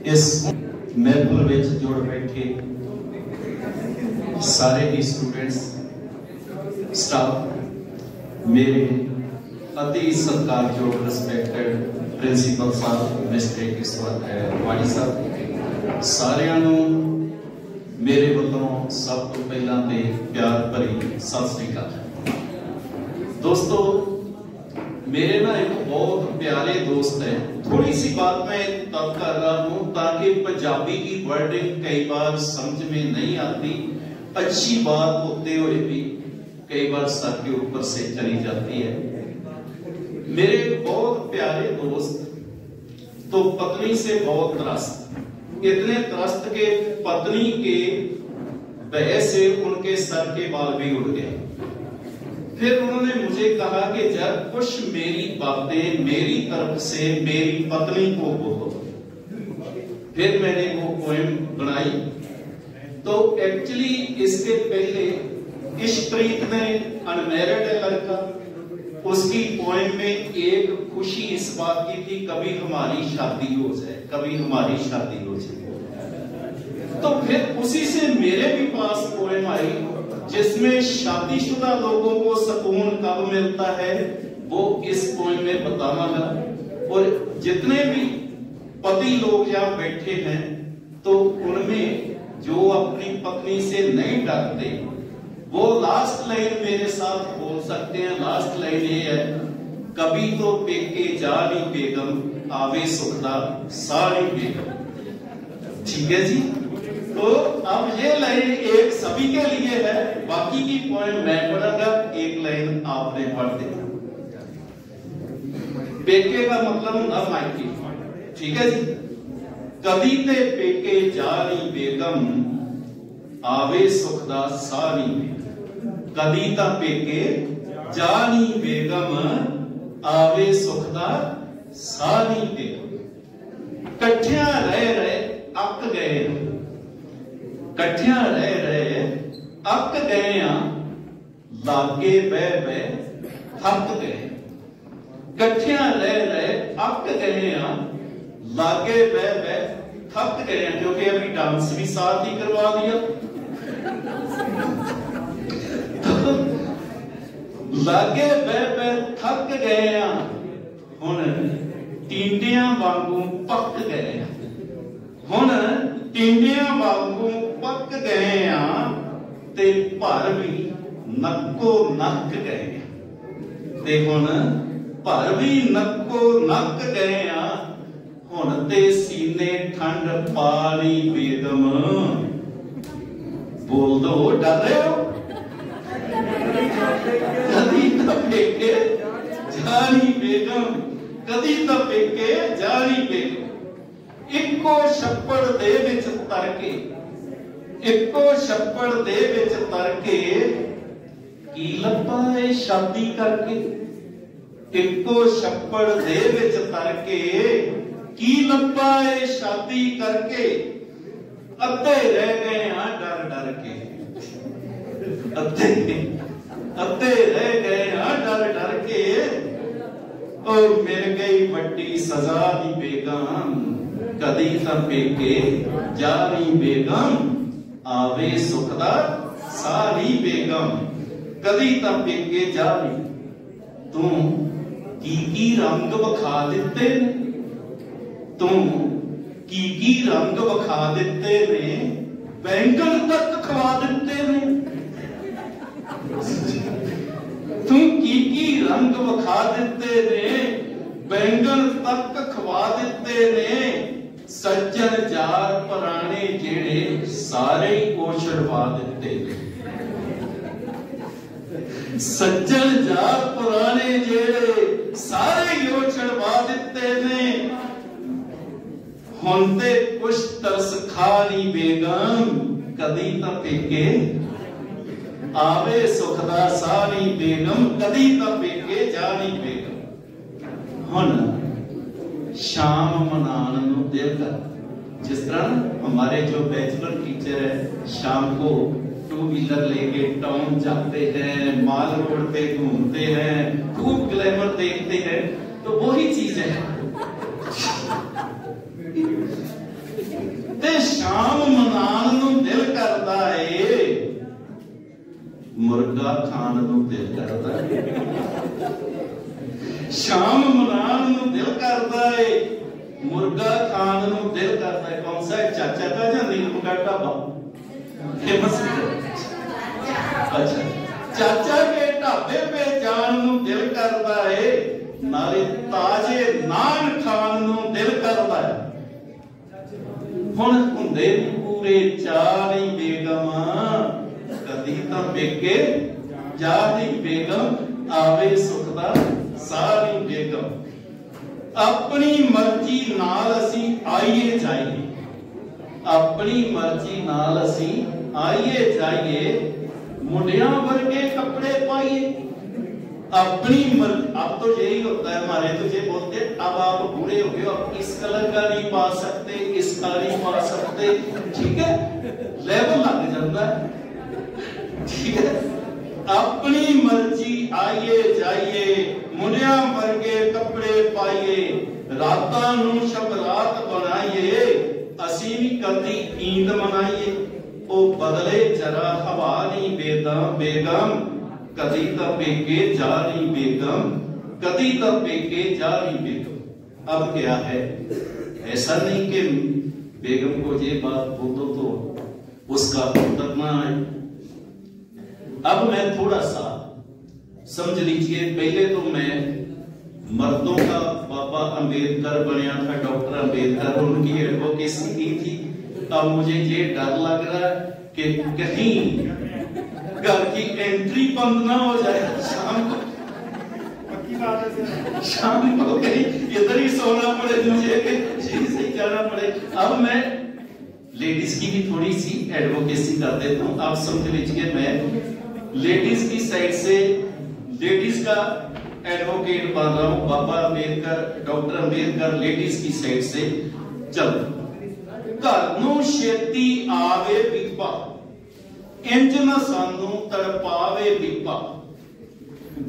इस महफिल विच जुड़ बैठे सारे ही स्टूडेंट्स, स्टाफ, मेरे अति सत्कारयोग रिस्पैक्टेड प्रिंसीपल साहब मिस्टर वाणी साहब, सारिਆਂ ਨੂੰ मेरे ਵੱਲੋਂ सब तो पहला ते प्यार भरी सत श्री अकाल। दोस्तों, मेरे ना एक बहुत प्यारे दोस्त है, थोड़ी सी बात मैं तब कर रहा हूं ताकि पंजाबी की वर्डिंग कई बार समझ में नहीं आती, अच्छी बात होते हुए भी कई बार सर के ऊपर से चली जाती है। मेरे बहुत प्यारे दोस्त तो पत्नी से बहुत त्रस्त, इतने त्रस्त के पत्नी के भय से उनके सर के बाल भी उड़ गए। फिर उन्होंने मुझे कहा कि जब कुछ मेरी बातें मेरी तरफ से मेरी पत्नी को बोलो। फिर मैंने वो पोएम बनाई। तो एक्चुअली इसके पहले इश्कप्रीत ने अनमैरिड है लड़का, उसकी पोएम में एक खुशी इस बात की थी कभी हमारी शादी हो जाए, कभी हमारी शादी हो जाए। तो फिर उसी से मेरे भी पास पोएम आई जिसमें शादीशुदा लोगों को सुकून कब मिलता है वो इस पोएम में बताऊंगा। और जितने भी पति लोग यहाँ बैठे हैं तो उनमें जो अपनी पत्नी से नहीं डरते वो लास्ट लाइन मेरे साथ बोल सकते हैं। लास्ट लाइन ये है, कभी तो पेके जानी बेगम आवे सुखदा सारी बेगम। ठीक है जी। तो अब ये लाइन एक सभी के लिए है, बाकी की पोएम मैं पढ़ूंगा, एक लाइन आपने पढ़ देना। पेके का मतलब ना मायके, ठीक है जी। कभी ते पेके जानी बेगम आवे सुखदा सारी बेगम, कभी ता पेके जानी बेगम आवे सुखदा सारी बेगम। कठिया रह रहे अक गए, कठिया रह रहे अक गए, लागे बह बह थक गए। कठिया रह रहे अक गए, लागे बह बह थक गए, क्योंकि अभी डांस भी साथ ही करवा दिया। तो लागे बह बह थक गए, हुण टिंडियां वांगू पक गए, हुण टिंडियां वांगू पक गए ते भर भी नक्को नक गए, ते हुण भर भी नक्को नक गए, हुण ते सीने ठंड पाली बेगम। बोल दो, डर रहे हो? कदी तो पेके जानी बेगम, कदी तो पेके जानी बेगम। इक्को छप्पड़ दे विच तरके, इक्को छप्पड़ दे विच तरके, की लब्बा है शादी करके। इक्को छप्पड़ दे विच तरके, की लब्बा है शादी करके। अद्धे रह गए हाँ डर डर के, अद्धे रह गए हाँ डर डर के। और मिल गई वड्डी सजा दी बेगम, कदी ता पेके जानी बेगम आवे सुखदा सारी बेगम। कदी ता पेके जानी, तू की रंग विखा दिते ने, तू की रंग विखा दिते ने, बैंगन तक खवा दिते ने। तू की रंग विखा दिते ने, बैंगन तक खवा दिते ने। सज्जन जार पुराने जेड़े सारे को छड़वा दिते ने। सज्जन जार पुराने जेड़े सारे को छड़वा दिते ने। हुण ते कुछ तरस खानी बेगम, कदी ता पेके आवे सुखदा सारी बेगम, कदी ता पेके जानी बेगम। हुण शाम मनाने नूं दिल कर, जिस तरह हमारे जो बैचलर टीचर है शाम को 2 व्हीलर लेके टाउन जाते हैं, माल रोड पे घूमते हैं, खूब ग्लैमर देखते हैं, तो वही चीज है। दिल करता है, शाम मनान नूं दिल करता है, मुर्गा खान नूं दिल करता है। कौन सा है? चाचा का या नीलम का ढाबा फेमस है? अच्छा, चाचा के ढाबे पे जान नूं दिल करता है, नाले ताजे नान खान नूं दिल करता है। हुण हुंदे पूरे चार ही बेगम, कदी तां बेके जा नहीं बेगम, आवे सुख दा सारी बेगम। अपनी मर्जी नाल असी आइए जाइए, अपनी मर्जी नाल असी आइए जाइए, मुंडियां वर्गे कपड़े पाइए। अपनी मर्जी, अब तो यही होता है हमारे, तो ये बोलते अब आप बूढ़े हो गए, अब इस कलर का नहीं पा सकते, इस का नहीं पा सकते, ठीक है, लेवल लग जाता है, ठीक है। अपनी मर्जी आइए जाइए, मुंडियां वर्गे कपड़े पाइए, रातां नूं शबरात बनाइए, असी भी कदी ईद मनाइए। ओ बदले जरा हवा नहीं बेगम, कदी तो पेके जा रही बेगम, कदी तो पेके जा रही बेगम। अब क्या है, ऐसा नहीं कि बेगम को ये बात बोलो तो उसका उतरना है। अब मैं थोड़ा सा समझ लीजिए, पहले तो मैं मर्दों का बाबा अंबेडकर बनया था, डॉक्टर अंबेडकर, उनकी एडवोकेसी की थी। अब मुझे ये डर लग रहा है कि कहीं घर की एंट्री बंद ना हो जाए, शाम को कहीं इधर ही सोना पड़े मुझे, से जाना पड़े। अब मैं लेडीज की भी थोड़ी सी एडवोकेसी कर देता हूँ। आप समझ लीजिए, मैं लेडीज की साइड से लेडीज का एडवोकेट बन रहा हूँ, बाबा अंबेडकर, डॉक्टर अंबेडकर लेडीज की साइड से। चलो, घर नूं छेती आवे बीबा, इंज ना सानू तड़पावे बीबा,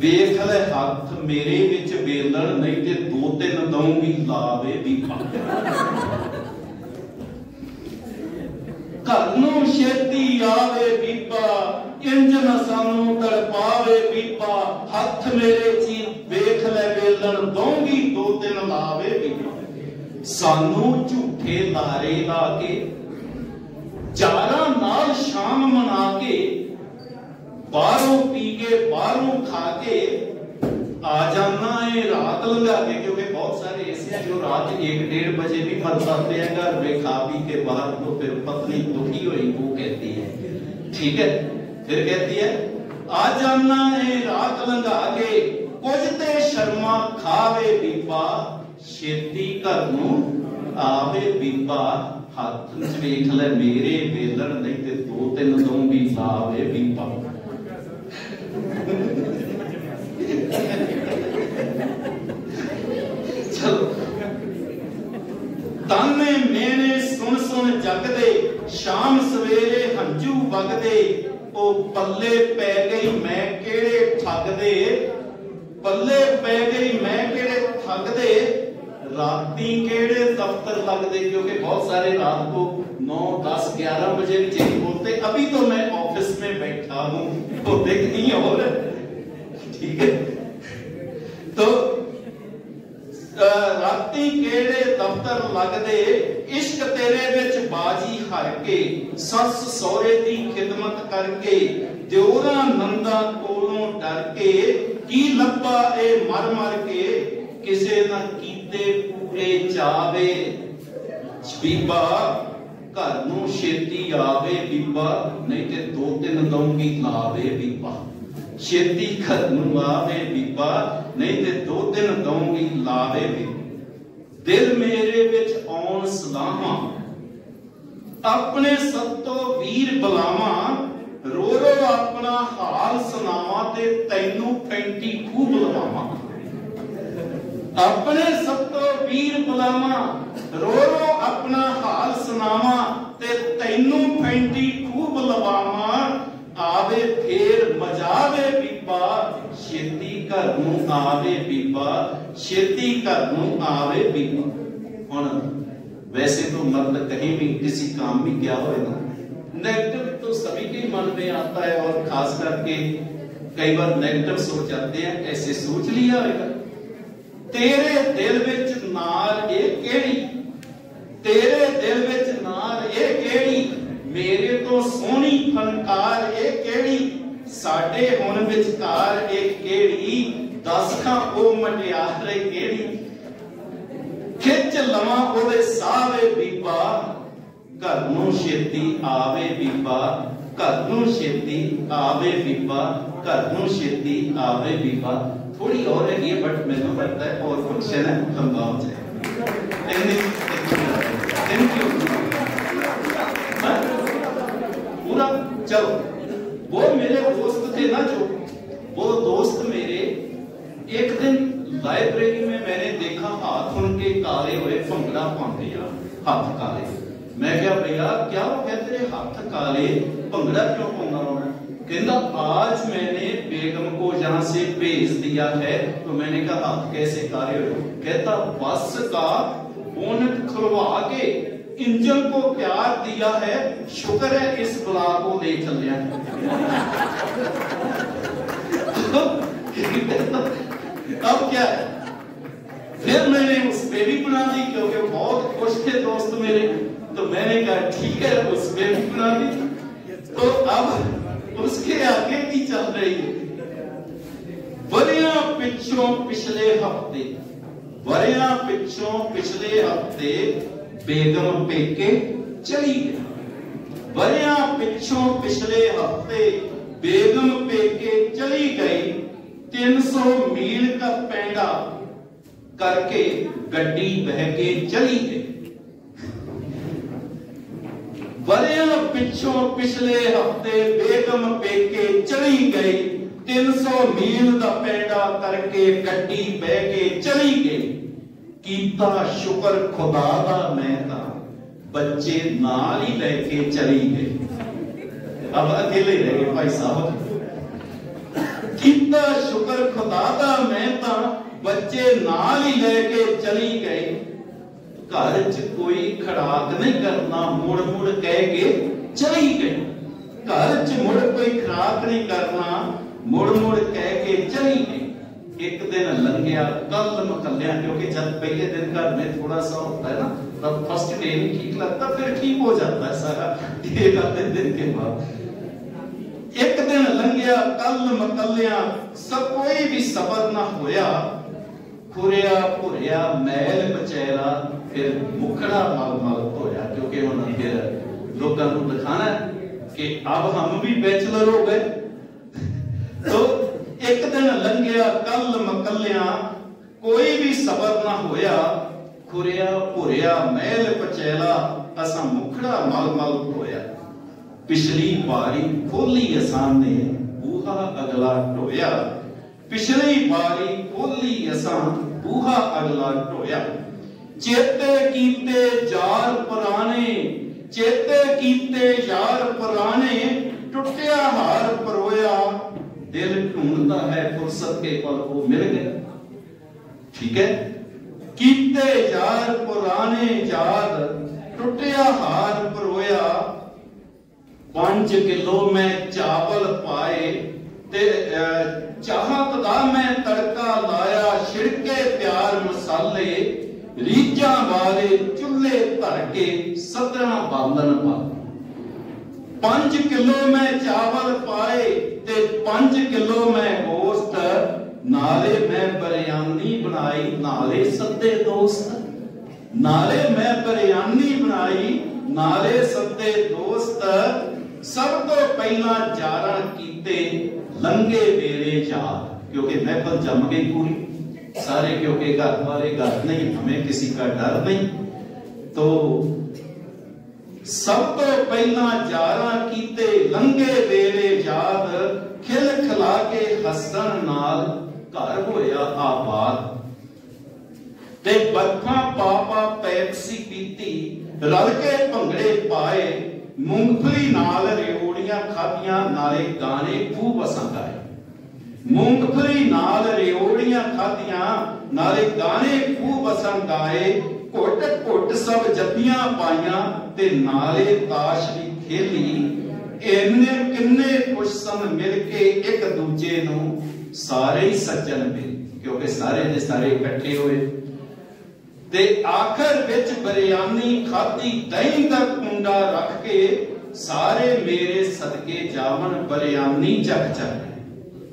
वेख ले हाथ मेरे विच वेलण, नहीं ते दो तीन दऊंगी लावे बीबा। घर नूं छेती आवे बीबा, इंज ना सानू तड़पावे बीबा, हाथ मेरे ची वेख ले वेलण, दऊंगी दो तीन लावे बीबा। सानू झूठे लारे ला के, जारा नाल शाम मना के, बाहरों पी के बाहरों खा के आ जाना है रात लगा के, क्योंकि बहुत सारे ऐसे हैं जो रात 1-1:30 बजे भी मर जाते हैं घर में खा पी के बाहर। तो फिर पत्नी दुखी हुई, वो कहती है, ठीक है, फिर कहती है आ जाना है रात लगा के, कुछ ते शर्मा खावे बीबा, छेती घर नूं आवे बीबा, हाथ वेख ले मेरे वेलण, नहीं ते दो तीन दूंगी लावे बीबा। चलो, ताने मेने सुन सुन जगदे, शाम सवेरे हंजू वगदे, ओ पल्ले पै गई मैं केड़े ठगदे, पल्ले पै गई मैं केड़े ठगदे, राती केड़े दफ्तर लगदे। क्योंकि बहुत सारे रात को 9, 10, 11 बजे भी बोलते, अभी तो मैं ऑफिस में बैठा हूं, होते कहीं और, ठीक है। तो राती केड़े दफ्तर लगदे, इश्क तेरे विच बाजी हार के, सस सौरे दी खिदमत करके, दियोरा नंदा कोलों डर के, की लब्बा ए मर मर के, किसे न कीते पूरे जावे बीबा, घर नूं छेती आवे बीबा, नहीं ते दो तीन दऊंगी लावे बीबा। छेती घर नूं आवे बीबा, नहीं ते दो तीन दऊंगी लावे बीबा। दिल मेरे विच आउण सलाहां, अपने सत्तो वीर बुलावा, रो रो अपना हाल सुनावा, ते तैनू फैंटी खूब लवावा। अपने सत्तो वीर बुलावा, रो रो अपना हाल सुनावा, ते तैनू फैंटी खूब लवावा, आवे फेर मजावे बीबा, छेती घर नूं आवे बीबा, छेती घर नूं आवे बीबा। हुण वैसे तो मर्द कहीं भी किसी काम में क्या हो ना, नेगेटिव तो सभी के मन में आता है, और खास करके कई बार नेगेटिव सोच जाते हैं, ऐसे सोच लिया होगा तेरे दिल विच नाल ये केड़ी, तेरे दिल विच नाल ये केड़ी, मेरे तो सोहनी फनकार ये केड़ी, साडे हुण विचकार ये केड़ी, दस खां ओ मटियार ये केड़ी, खिच लवां ओदे सावे बीबा, घर नूं छेती आवे बीबा, घर नूं छेती आवे बीबा, घर नूं छेती आवे बीबा। थोड़ी और है बट मैंने लगता है और फंक्शन है खंगाम से। थैंक यू पूरा। चलो वो मेरे दोस्त थे ना, जो वो दोस्त मेरे एक दिन लाइब्रेरी में मैंने देखा हाथ उनके काले हुए, भंगड़ा पाते यार, हाथ काले। मैं क्या भैया क्या हो गया तेरे हाथ काले, भंगड़ा क्यों पाना होना? कहता आज मैंने बेगम को यहाँ से भेज दिया है। तो मैंने कहा हाथ कैसे काले हो? कहता बस का बोनट खुलवा के इंजन को प्यार दिया है, शुक्र है इस बला को ले चलिया। अब क्या है, फिर मैंने उस पे भी बना दी क्योंकि बहुत खुश थे दोस्त मेरे। तो मैंने कहा ठीक है उस पे भी बना दी। तो अब उसके आगे की चल रही है, वरियां पिछों पिछले हफ्ते, वरियां पिछों पिछले हफ्ते बेगम पेके चली गई, वरियां पिछों पिछले हफ्ते बेगम पेके चली गई, 300 मील का पैंडा करके गड्डी बह के चली गई। वरियां पिछों पिछले हफ्ते बेगम पेके चली गई, 300 मील का पैंडा करके गड्डी बह के चली गई। कीता शुक्र खुदा दा मैं तां बच्चे नाल ही लेके चली गई। अब अकेले रह गए भाई साहब। कीता शुक्र खुदा दा मैं तां बच्चे नाल ही लेके चली गई। घर च कोई खड़ाक नहीं करना, मुड़ मुड़ कह के चली गई। घर च मुड़ कोई खड़ाक नहीं करना, मुड़ मुड़ कह के चली गई। एक दिन लंघिया कल मकल्या, क्योंकि जब पहले दिन घर में थोड़ा सा होता है ना, तब फर्स्ट डे नहीं ठीक लगता, फिर ठीक हो जाता है सारा एक आधे दिन के बाद। एक दिन लंघिया कल मकल्या, सब कोई भी सबर ना होया। खुरिया भुरिया मैल पचैरा, फिर मुखड़ा मल मल धोया, क्योंकि उन्होंने फिर लोगों को दिखाना कि अब हम भी बैचलर हो गए। तो एक दिन लंघिया कल मकल्या, कोई भी सबर ना होया। खुरिया भुरिया मैल पचैला, असा मुखड़ा मल मल धोया। पिछली बारी खोली असान ने, बूहा अगला ढोया। पिछली बारी खोली असा, बूहा अगला ढोया। चेते कीते यार पुराने, चेते कीते यार पुराने, टुटिया हार परोया। दिल ढूंढता है फुर्सत के पल वो मिल गए। ठीक है, कीते यार पुराने याद, टुटिया हार परोया। 5 किलो में चावल पाए ते चाहत दा मैं तड़का लाया। छिड़के प्यार मसाले, रीझां वाले चुल्हे धर के 17 बालन पा। 5 किलो में चावल पाए ते 5 किलो में गोश्त, नाले मैं बिरयानी बनाई, नाले सद्दे दोस्त। नाले मैं बिरयानी बनाई, नाले सद्दे दोस्त। सब तो पहला जारा कीते लंगे मेरे यार, क्योंकि महफिल जम गई पूरी सारे, क्योंकि घर वाले घर नहीं, हमें किसी का डर नहीं। तो सब तो पहला जारा कीते लंगे मेरे याद। खिल खिला के हसन नाल घर होया आबाद। ते बर्फा पापा पैप्सी पीती, रल के भंगड़े पाए। मूंगफली नाल रेवड़ियां खादियां, नाले गाने खूब असां गाए। मूंगफली नाल रेवड़ियां खादियां, नाले गाने खूब असां गाए। घुट घुट सब जपियां पाइयां, ते नाले ताश भी खेली। इन्ने किन्ने खुश सन मिल के एक दूजे नूं सारे ही सज्जन मिल, क्योंकि सारे दे सारे इकट्ठे हुए ते आखिर विच बिरयानी खाधी दही दा कुंडा रख के सारे मेरे सदके जावन बिरयानी चख चख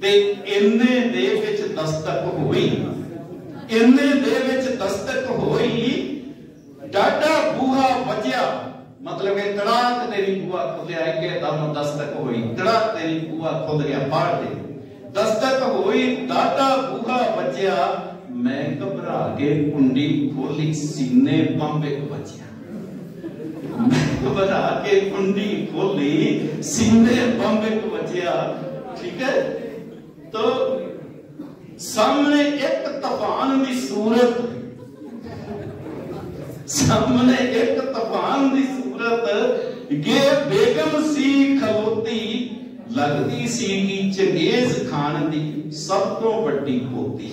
ते इन्ने दे विच दस्तक होई, इन्ने दे विच दस्तक होई, डाडा बूहा वजया, मतलब कि तड़ाक तेरी बूहा खुलिया के दम दस्तक होई, तड़ाक तेरी बूहा खुल गया बाहर दे दस्तक होई, डाडा बूहा वजया, मैं घबरा के कुंडी खोली सीने बंब एक बजया, मैं घबरा के कुंडी खोली सीने बंब एक बजया। ठीक है, तो सामने एक तूफान की सूरत, सामने एक तूफान की सूरत गे बेगम सी खलोती, लगती सी कि चंगेज खान दी सब तो बड़ी पोती।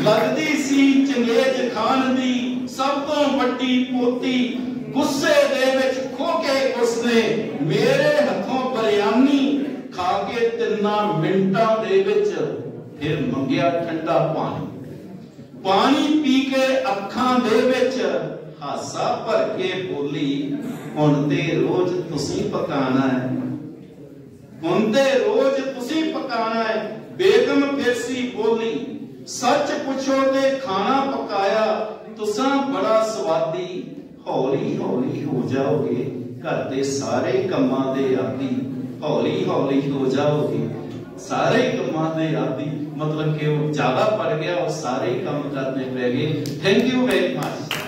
लगती सी चंगेज खान दी सब तो बड़ी पोती, गुस्से दे विच खो के उसने मेरे हथों बिरयानी खा के 3 मिनटां दे विच फिर मंगिया ठंडा पानी, पानी पी के अखां दे विच हासा भर के बोली, हुण ते रोज तुसीं पकाना है, हुण ते रोज तुसीं पकाना है। बेगम फिर सी बोली, सच पुछो ते खाना पकाया तुसां बड़ा स्वादी, हौली हौली हो जाओगे घर दे सारे कम्मां दे आदी, हौली हौली हो जाओगे सारे कम्मां दे आदी, मतलब कि वो ज्यादा पड़ गया और सारे काम करने पै गए। Thank you very much.